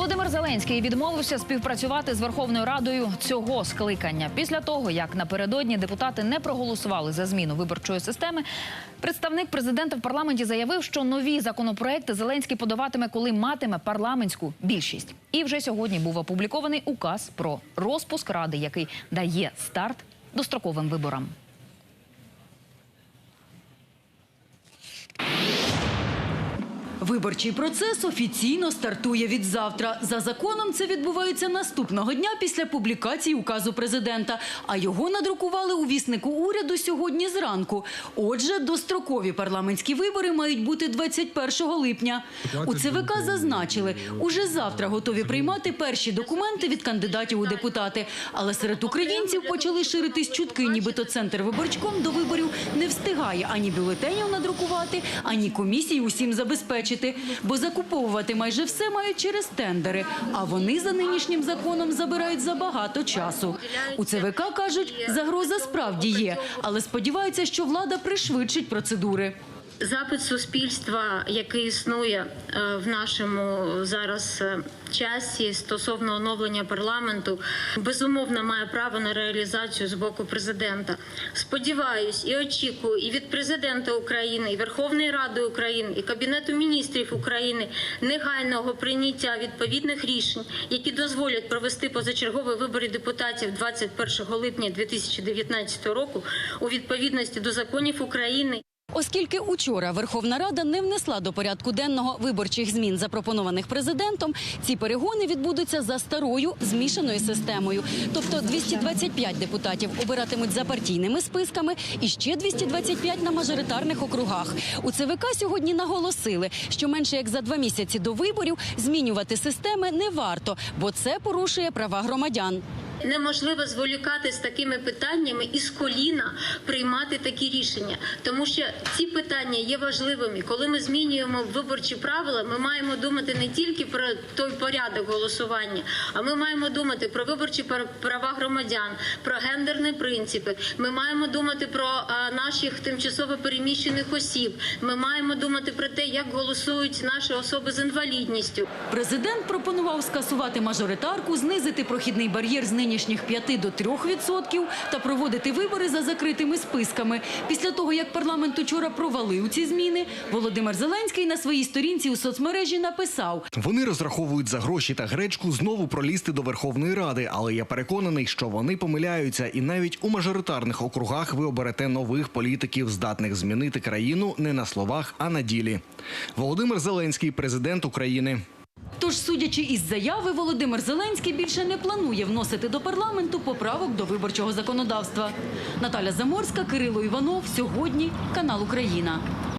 Володимир Зеленський відмовився співпрацювати з Верховною Радою цього скликання. Після того, як напередодні депутати не проголосували за зміну виборчої системи, представник президента в парламенті заявив, що нові законопроекти Зеленський подаватиме, коли матиме парламентську більшість. І вже сьогодні був опублікований указ про розпуск Ради, який дає старт достроковим виборам. Виборчий процес офіційно стартує відзавтра. За законом це відбувається наступного дня після публікації указу президента. А його надрукували у віснику уряду сьогодні зранку. Отже, дострокові парламентські вибори мають бути 21 липня. У ЦВК зазначили, уже завтра готові приймати перші документи від кандидатів у депутати. Але серед українців почали ширитись чутки, нібито Центрвиборчком до виборів не встигає ані бюлетенів надрукувати, ані комісій усім забезпечити. Бо закуповувати майже все мають через тендери, а вони за нинішнім законом забирають забагато часу. У ЦВК кажуть, загроза справді є, але сподіваються, що влада пришвидшить процедури. Запит суспільства, який існує в нашому зараз часі стосовно оновлення парламенту, безумовно має право на реалізацію з боку президента. Сподіваюсь і очікую і від президента України, і Верховної Ради України, і Кабінету міністрів України негайного прийняття відповідних рішень, які дозволять провести позачергові вибори депутатів 21 липня 2019 року у відповідності до законів України. Оскільки учора Верховна Рада не внесла до порядку денного виборчих змін, запропонованих президентом, ці перегони відбудуться за старою змішаною системою. Тобто 225 депутатів обиратимуть за партійними списками і ще 225 на мажоритарних округах. У ЦВК сьогодні наголосили, що менше як за 2 місяці до виборів змінювати системи не варто, бо це порушує права громадян. Неможливо зволікати з такими питаннями і з коліна приймати такі рішення, тому що ці питання є важливими. Коли ми змінюємо виборчі правила, ми маємо думати не тільки про той порядок голосування, а ми маємо думати про виборчі права громадян, про гендерні принципи, ми маємо думати про наших тимчасово переміщених осіб, ми маємо думати про те, як голосують наші особи з інвалідністю. Президент пропонував скасувати мажоритарку, знизити прохідний бар'єр з нинішніх 5 до 3% та проводити вибори за закритими списками. Після того, як парламент учора провалив ці зміни, Володимир Зеленський на своїй сторінці у соцмережі написав: «Вони розраховують за гроші та гречку знову пролізти до Верховної Ради, але я переконаний, що вони помиляються, і навіть у мажоритарних округах ви оберете нових політиків, здатних змінити країну не на словах, а на ділі». Володимир Зеленський, президент України. Тож, судячи із заяви, Володимир Зеленський більше не планує вносити до парламенту поправок до виборчого законодавства. Наталя Заморська, Кирило Іванов. Сьогодні. Канал «Україна».